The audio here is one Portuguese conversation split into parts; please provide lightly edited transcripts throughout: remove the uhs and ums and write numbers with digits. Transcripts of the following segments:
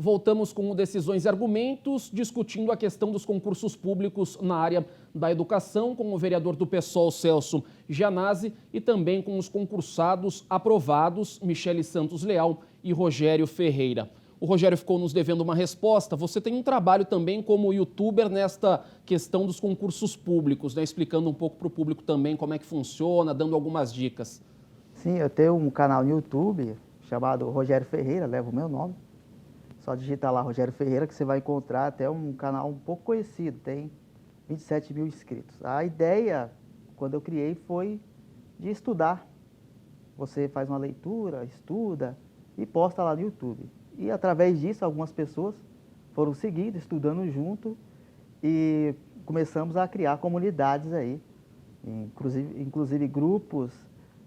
voltamos com o Decisões e Argumentos, discutindo a questão dos concursos públicos na área da educação, com o vereador do PSOL, Celso Gianazzi, e também com os concursados aprovados, Michele Santos Leal e Rogério Ferreira. O Rogério ficou nos devendo uma resposta. Você tem um trabalho também como youtuber nesta questão dos concursos públicos, né? Explicando um pouco para o público também como é que funciona, dando algumas dicas. Sim, eu tenho um canal no YouTube chamado Rogério Ferreira, leva o meu nome. Só digitar lá Rogério Ferreira que você vai encontrar até um canal um pouco conhecido, tem 27 mil inscritos. A ideia, quando eu criei, foi de estudar. Você faz uma leitura, estuda e posta lá no YouTube. E através disso, algumas pessoas foram seguindo, estudando junto e começamos a criar comunidades aí, inclusive grupos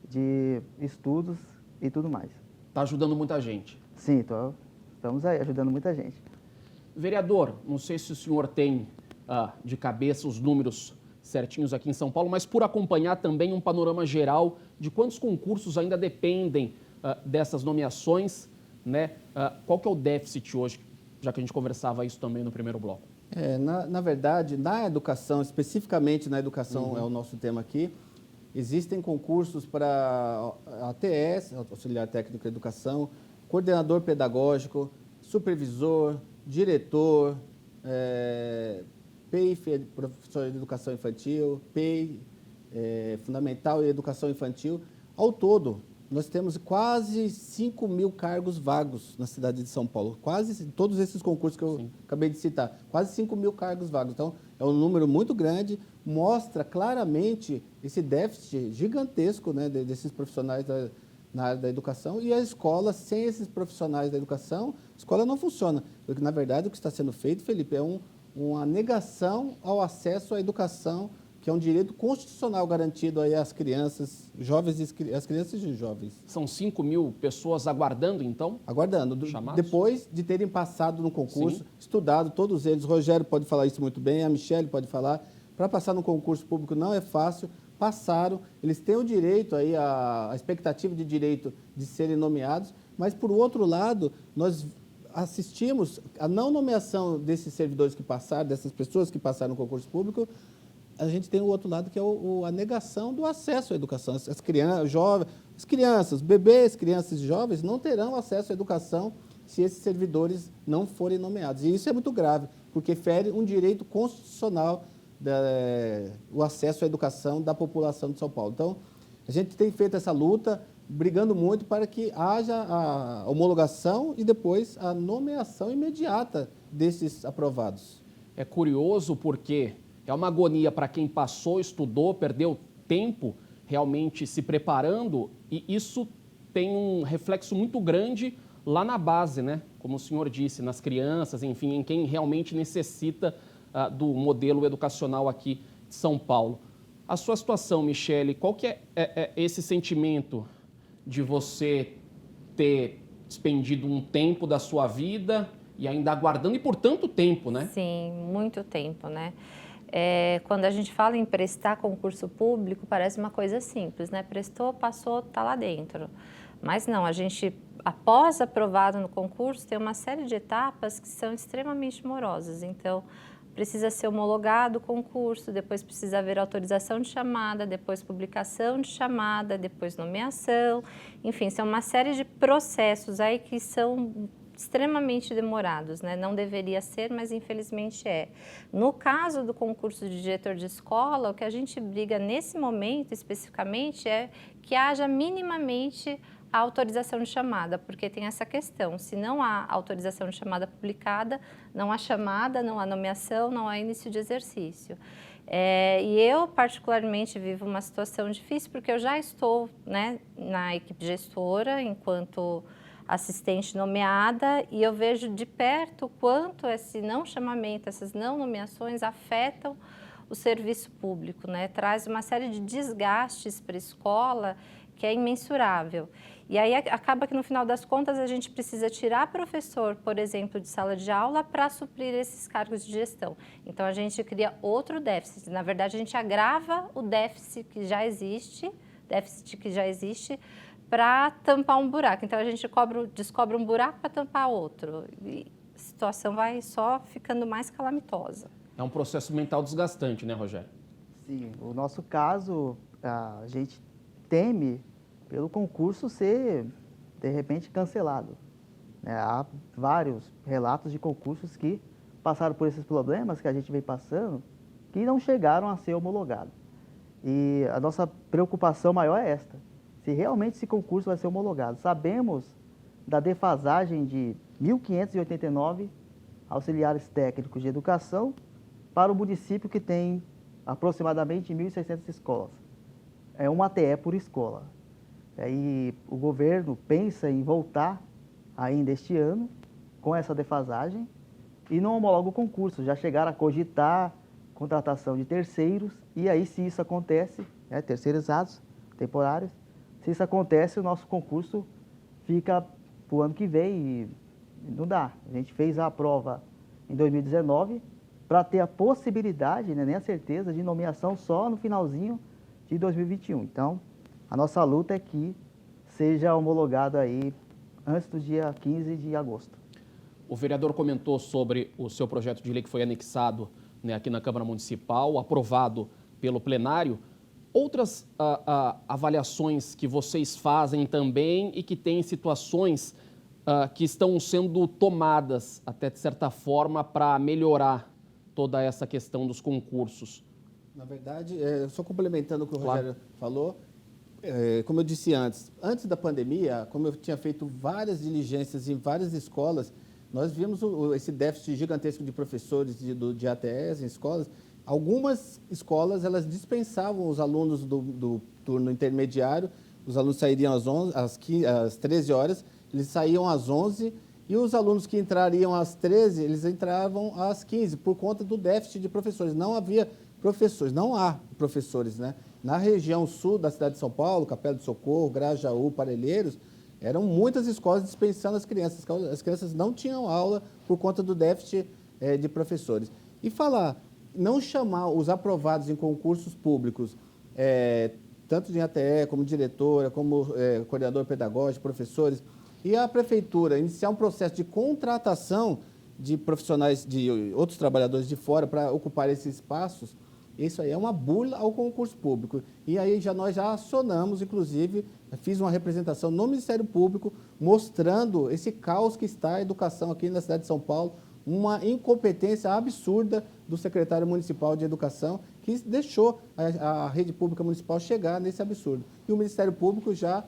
de estudos e tudo mais. Está ajudando muita gente. Sim, estamos aí ajudando muita gente. Vereador, não sei se o senhor tem de cabeça os números certinhos aqui em São Paulo, mas por acompanhar também um panorama geral de quantos concursos ainda dependem dessas nomeações, né? Qual que é o déficit hoje, já que a gente conversava isso também no primeiro bloco? Na verdade, na educação, especificamente na educação é o nosso tema aqui, existem concursos para ATS, Auxiliar Técnico de Educação, coordenador pedagógico, supervisor, diretor, PEI, professor de educação infantil, PEI, fundamental e educação infantil. Ao todo, nós temos quase 5 mil cargos vagos na cidade de São Paulo. Quase todos esses concursos que eu acabei de citar, quase 5 mil cargos vagos. Então, é um número muito grande, mostra claramente esse déficit gigantesco, né, desses profissionais na área da educação, e a escola, sem esses profissionais da educação, a escola não funciona. Porque, na verdade, o que está sendo feito, Felipe, é uma negação ao acesso à educação, que é um direito constitucional garantido aí às crianças, às crianças e jovens. São 5 mil pessoas aguardando, então? Aguardando. Depois de terem passado no concurso, estudado, todos eles, o Rogério pode falar isso muito bem, a Michele pode falar, para passar no concurso público não é fácil, passaram, eles têm o direito, aí, a expectativa de direito de serem nomeados, mas, por outro lado, nós assistimos a não nomeação desses servidores que passaram, dessas pessoas que passaram no concurso público. A gente tem o outro lado, que é a negação do acesso à educação. As crianças, bebês, crianças e jovens não terão acesso à educação se esses servidores não forem nomeados. E isso é muito grave, porque fere um direito constitucional, o acesso à educação da população de São Paulo. Então, a gente tem feito essa luta, brigando muito para que haja a homologação e depois a nomeação imediata desses aprovados. É curioso porque é uma agonia para quem passou, estudou, perdeu tempo realmente se preparando, e isso tem um reflexo muito grande lá na base, né? Como o senhor disse, nas crianças, enfim, em quem realmente necessita do modelo educacional aqui de São Paulo. A sua situação, Michele, qual que é esse sentimento de você ter despendido um tempo da sua vida e ainda aguardando, e por tanto tempo, né? Sim, muito tempo, né? Quando a gente fala em prestar concurso público, parece uma coisa simples, né? Prestou, passou, está lá dentro. Mas não, a gente, após aprovado no concurso, tem uma série de etapas que são extremamente morosas. Então, precisa ser homologado o concurso, depois precisa haver autorização de chamada, depois publicação de chamada, depois nomeação. Enfim, são uma série de processos aí que são extremamente demorados, né? Não deveria ser, mas infelizmente é. No caso do concurso de diretor de escola, o que a gente briga nesse momento especificamente é que haja minimamente a autorização de chamada, porque tem essa questão, se não há autorização de chamada publicada, não há chamada, não há nomeação, não há início de exercício. E eu, particularmente, vivo uma situação difícil, porque eu já estou, né, na equipe gestora, enquanto assistente nomeada, e eu vejo de perto quanto esse não chamamento, essas não nomeações afetam o serviço público, né? Traz uma série de desgastes para a escola que é imensurável. E aí acaba que no final das contas a gente precisa tirar professor, por exemplo, de sala de aula para suprir esses cargos de gestão. Então a gente cria outro déficit. Na verdade, a gente agrava o déficit que já existe, para tampar um buraco. Então, a gente descobre um buraco para tampar outro. situação vai só ficando mais calamitosa. É um processo mental desgastante, né, Rogério? Sim, o nosso caso, a gente teme pelo concurso ser, de repente, cancelado. Há vários relatos de concursos que passaram por esses problemas que a gente vem passando, que não chegaram a ser homologados. E a nossa preocupação maior é esta: se realmente esse concurso vai ser homologado. Sabemos da defasagem de 1.589 auxiliares técnicos de educação para o município que tem aproximadamente 1.600 escolas. É um ATE por escola. E o governo pensa em voltar ainda este ano com essa defasagem e não homologa o concurso. Já chegaram a cogitar contratação de terceiros e aí, se isso acontece, terceirizados, temporários, se isso acontece, o nosso concurso fica para o ano que vem e não dá. A gente fez a prova em 2019 para ter a possibilidade, nem a certeza, de nomeação só no finalzinho de 2021. Então, a nossa luta é que seja homologado aí antes do dia 15 de agosto. O vereador comentou sobre o seu projeto de lei que foi anexado, aqui na Câmara Municipal, aprovado pelo plenário. Outras avaliações que vocês fazem também e que têm situações que estão sendo tomadas, até de certa forma, para melhorar toda essa questão dos concursos? Na verdade, só complementando o que o Claro. Rogério falou, como eu disse antes da pandemia, como eu tinha feito várias diligências em várias escolas, nós vimos esse déficit gigantesco de professores de ATEs em escolas. Algumas escolas, elas dispensavam os alunos do turno intermediário, os alunos sairiam às 13 horas, eles saíam às 11, e os alunos que entrariam às 13, eles entravam às 15, por conta do déficit de professores. Não havia professores, não há professores, né? Na região sul da cidade de São Paulo, Capela do Socorro, Grajaú, Parelheiros, eram muitas escolas dispensando as crianças. As crianças não tinham aula por conta do déficit de professores. E não chamar os aprovados em concursos públicos, tanto de ATE, como diretora, como coordenador pedagógico, professores, e a prefeitura iniciar um processo de contratação de profissionais, de outros trabalhadores de fora para ocupar esses espaços, isso aí é uma burla ao concurso público. E aí nós já acionamos, inclusive, fiz uma representação no Ministério Público mostrando esse caos que está a educação aqui na cidade de São Paulo, uma incompetência absurda do secretário municipal de Educação, que deixou a rede pública municipal chegar nesse absurdo. E o Ministério Público já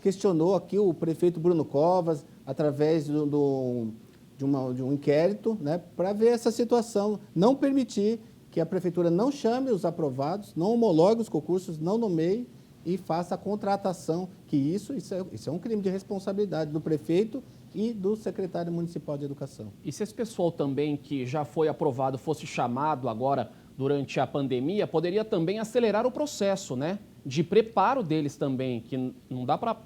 questionou aqui o prefeito Bruno Covas, através de um inquérito, né, para ver essa situação, não permitir que a prefeitura não chame os aprovados, não homologue os concursos, não nomeie e faça a contratação, que isso é um crime de responsabilidade do prefeito e do secretário municipal de Educação. E se esse pessoal também que já foi aprovado fosse chamado agora durante a pandemia, poderia também acelerar o processo, né, de preparo deles também, que não dá para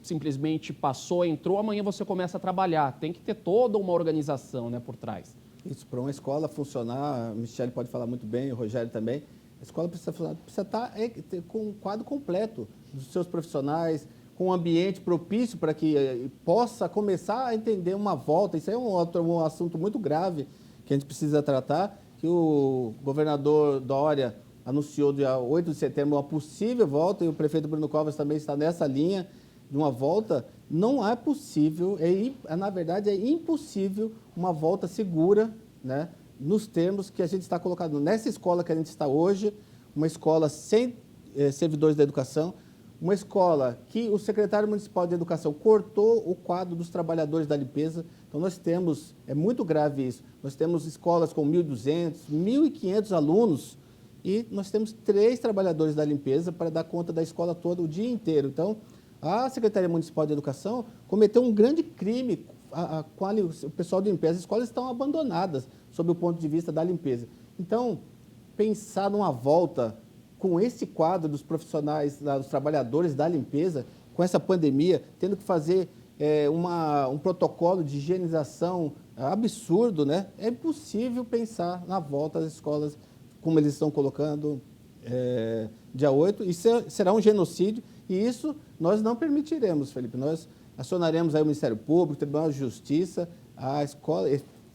simplesmente passou, entrou, amanhã você começa a trabalhar. Tem que ter toda uma organização, né, por trás. Isso, para uma escola funcionar, a Michele pode falar muito bem, o Rogério também, a escola precisa estar com um quadro completo dos seus profissionais, com um ambiente propício para que possa começar a entender uma volta. Isso é um assunto muito grave que a gente precisa tratar, que o governador Dória anunciou dia 8 de setembro uma possível volta, e o prefeito Bruno Covas também está nessa linha de uma volta. Não é possível, na verdade é impossível uma volta segura, né, nos termos que a gente está colocando. Nessa escola que a gente está hoje, uma escola sem servidores da educação, uma escola que o secretário municipal de educação cortou o quadro dos trabalhadores da limpeza. Então nós temos, é muito grave isso, nós temos escolas com 1.200, 1.500 alunos e nós temos 3 trabalhadores da limpeza para dar conta da escola toda o dia inteiro. Então, a Secretaria Municipal de Educação cometeu um grande crime com o pessoal de limpeza. As escolas estão abandonadas sob o ponto de vista da limpeza. Então, pensar numa volta com esse quadro dos profissionais, dos trabalhadores da limpeza, com essa pandemia, tendo que fazer um protocolo de higienização absurdo, né? É impossível pensar na volta às escolas como eles estão colocando dia 8. Isso será um genocídio. E isso nós não permitiremos, Felipe. Nós acionaremos aí o Ministério Público, o Tribunal de Justiça, a escola,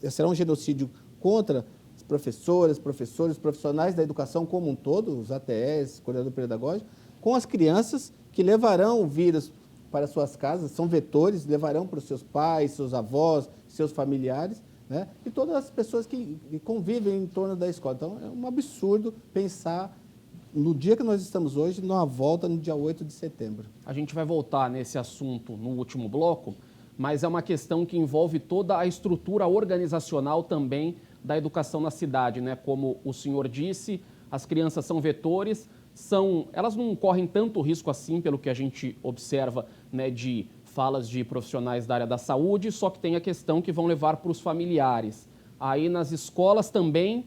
será um genocídio contra as professoras, professores, profissionais da educação como um todo, os ATS, coordenador pedagógico, com as crianças que levarão o vírus para suas casas, são vetores, levarão para os seus pais, seus avós, seus familiares, né? E todas as pessoas que convivem em torno da escola. Então, é um absurdo pensar no dia que nós estamos hoje, numa volta no dia 8 de setembro. A gente vai voltar nesse assunto no último bloco, mas é uma questão que envolve toda a estrutura organizacional também da educação na cidade, né? Como o senhor disse, as crianças são vetores, elas não correm tanto risco assim, pelo que a gente observa, né, de falas de profissionais da área da saúde, só que tem a questão que vão levar para os familiares. Aí nas escolas também,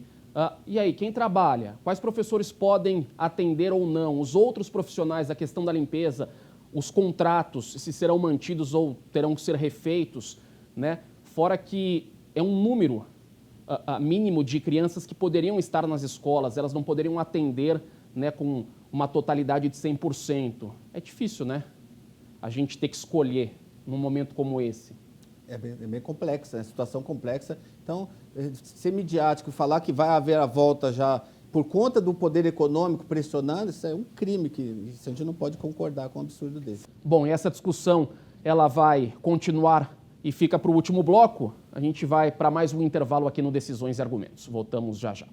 e aí, quem trabalha? Quais professores podem atender ou não? Os outros profissionais, a questão da limpeza, os contratos, se serão mantidos ou terão que ser refeitos, né? Fora que é um número mínimo de crianças que poderiam estar nas escolas, elas não poderiam atender, né, com uma totalidade de 100%. É difícil, né? A gente ter que escolher num momento como esse. É bem complexa, né? Situação complexa. Então, ser midiático e falar que vai haver a volta já por conta do poder econômico pressionando, isso é um crime, que a gente não pode concordar com um absurdo desse. Bom, e essa discussão ela vai continuar e fica para o último bloco. A gente vai para mais um intervalo aqui no Decisões e Argumentos. Voltamos já já.